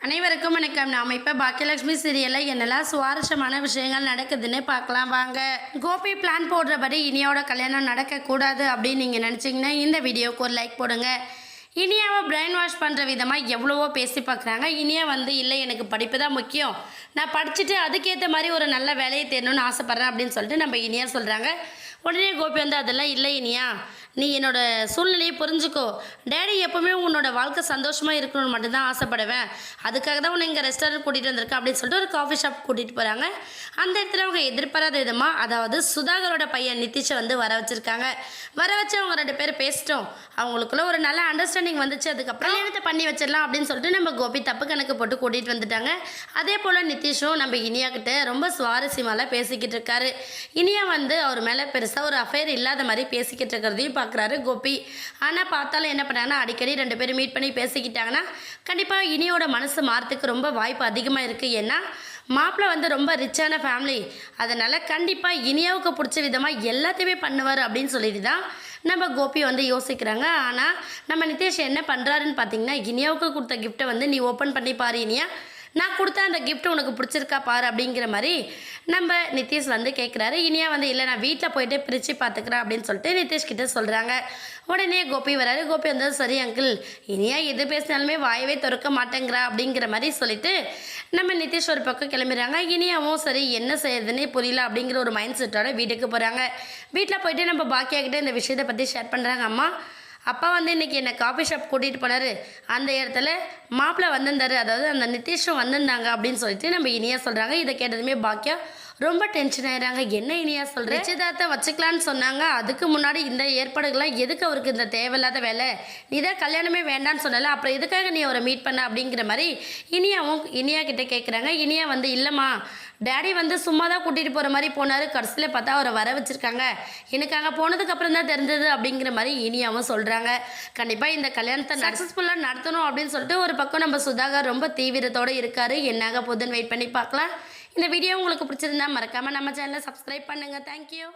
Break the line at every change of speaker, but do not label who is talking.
அனைவருக்கும் வணக்கம். நாம் இப்போ பாக்கியலட்சுமி சீரியலில் என்னெல்லாம் சுவாரஸ்யமான விஷயங்கள் நடக்குதுன்னு பார்க்கலாம் வாங்க. கோபி பிளான் போடுறபடி இனியாவோட கல்யாணம் நடக்கக்கூடாது அப்படின்னு நீங்கள் நினச்சிங்கன்னா இந்த வீடியோவுக்கு ஒரு லைக் போடுங்க. இனியாவை பிரெயின் வாஷ் பண்ணுற விதமாக எவ்வளவோ பேசி பார்க்குறாங்க. இனியா இல்லை எனக்கு படிப்பு தான் முக்கியம், நான் படிச்சுட்டு அதுக்கேற்ற மாதிரி ஒரு நல்ல வேலையை தேடணும்னு ஆசைப்பட்றேன் அப்படின்னு சொல்லிட்டு நம்ம இனியா சொல்கிறாங்க. உடனே கோபி அதெல்லாம் இல்லை இனியா, நீ என்னோட சூழ்நிலையை புரிஞ்சுக்கோ. டேடி எப்போவுமே உன்னோட வாழ்க்கை சந்தோஷமாக இருக்கணும்னு மட்டும்தான் ஆசைப்படுவேன், அதுக்காக தான் உன்னை இங்கே ரெஸ்டாரண்ட் கூட்டிகிட்டு வந்திருக்கேன் அப்படின்னு சொல்லிட்டு ஒரு காஃபி ஷாப் கூட்டிகிட்டு போகிறாங்க. அந்த இடத்துல அவங்க எதிர்பாராத விதமாக அதாவது சுதாகரோட பையன் நிதிஷை வர வச்சுருக்காங்க. வர வச்சு அவங்க 2 பேர் பேசிட்டோம், அவங்களுக்குள்ள ஒரு நல்ல அண்டர்ஸ்டாண்டிங் வந்துச்சு. அதுக்கப்புறம் கல்யாணத்தை பண்ணி வச்சிடலாம் அப்படின்னு சொல்லிட்டு நம்ம கோபி தப்பு கணக்கு போட்டு கூட்டிகிட்டு வந்துட்டாங்க. அதே போல் நிதிஷும் நம்ம இனியா கிட்ட ரொம்ப சுவாரஸ்யமாலாம் பேசிக்கிட்டு இருக்காரு. இனியா அவர் மேலே பெருசாக ஒரு அஃபேர் இல்லாத மாதிரி பேசிக்கிட்டு இருக்கிறதையும் பார்க்குறாரு கோபி. ஆனால் பார்த்தாலும் என்ன பண்ணாங்கன்னா அடிக்கடி 2 பேரும் மீட் பண்ணி பேசிக்கிட்டாங்கன்னா கண்டிப்பாக இனியோட மனசு மாறத்துக்கு ரொம்ப வாய்ப்பு அதிகமாக இருக்குது. ஏன்னா மாப்பிள்ளை ரொம்ப ரிச்சான ஃபேமிலி, அதனால் கண்டிப்பாக இனியாவுக்கு பிடிச்ச விதமாக எல்லாத்தையுமே பண்ணுவார் அப்படின்னு சொல்லிட்டு தான் நம்ம கோபி யோசிக்கிறாங்க. ஆனால் நம்ம நிதிஷ் என்ன பண்ணுறாருன்னு பார்த்தீங்கன்னா இனியாவுக்கு கொடுத்த கிஃப்ட்டை நீ ஓப்பன் பண்ணி பாரு இனியா, நான் கொடுத்த அந்த கிஃப்ட் உனக்கு பிடிச்சிருக்கா பாரு அப்படிங்கிற மாதிரி நம்ம நிதிஷ் கேட்குறாரு. இனியா இல்லை நான் வீட்டில் போயிட்டு பிரித்து பார்த்துக்கிறேன் அப்படின்னு சொல்லிட்டு நிதிஷ் கிட்ட சொல்கிறாங்க. உடனே கோபி வராரு. கோபி சரி அங்கிள், இனியா எது பேசினாலுமே வாயவே திறக்க மாட்டேங்கிறா அப்படிங்கிற மாதிரி சொல்லிட்டு நம்ம நிதிஷ் ஒரு பக்கம் கிளம்பிடுறாங்க. இனியாவும் சரி என்ன செய்யறதுன்னே புரியல அப்படிங்கிற ஒரு மைண்ட் செட்டோட வீட்டுக்கு போகிறாங்க. வீட்டில் போயிட்டு நம்ம பாக்கியாக்கிட்ட இந்த விஷயத்தை பற்றி ஷேர் பண்ணுறாங்க. அம்மா, அப்பா இன்றைக்கி என்னை காஃபி ஷாப் கூட்டிகிட்டு போனார், அந்த இடத்துல மாப்பிள்ளை வந்திருந்தார், அதாவது அந்த நிதிஷும் வந்திருந்தாங்க அப்படின்னு சொல்லிட்டு நம்ம இனியா சொல்கிறாங்க. இதை கேட்டதுமே பாக்கியா ரொம்ப டென்ஷன் ஆயிடுறாங்க. என்ன இனியா சொல்கிறேன், நிச்சயதார்த்தத்தை வச்சுக்கலான்னு சொன்னாங்க, அதுக்கு முன்னாடி இந்த ஏற்பாடுகள்லாம் எதுக்கு அவருக்கு இந்த தேவையில்லாத வேலை, நீ தான் கல்யாணமே வேண்டான்னு சொன்னல, அப்புறம் எதுக்காக நீ அவரை மீட் பண்ண அப்படிங்கிற மாதிரி இனியா கிட்டே கேட்குறாங்க. இனியா இல்லைம்மா, டேடி சும்மா தான் கூட்டிகிட்டு போகிற மாதிரி போனார், கடைசியில் பார்த்தா அவரை வர வச்சுருக்காங்க, எனக்கு அங்கே போனதுக்கப்புறம் தான் தெரிஞ்சது அப்படிங்கிற மாதிரி இனியாவும் சொல்கிறாங்க. கண்டிப்பாக இந்த கல்யாணத்தை சக்ஸஸ்ஃபுல்லாக நடத்தணும் அப்படின்னு சொல்லிட்டு ஒரு பக்கம் நம்ம சுதாகர் ரொம்ப தீவிரத்தோடு இருக்கார். என்னாக போதுன்னு வெயிட் பண்ணி பார்க்கலாம். இந்த வீடியோ உங்களுக்கு பிடிச்சிருந்தா மறக்காமல் நம்ம சேனலை சப்ஸ்கிரைப் பண்ணுங்கள். தேங்க்யூ.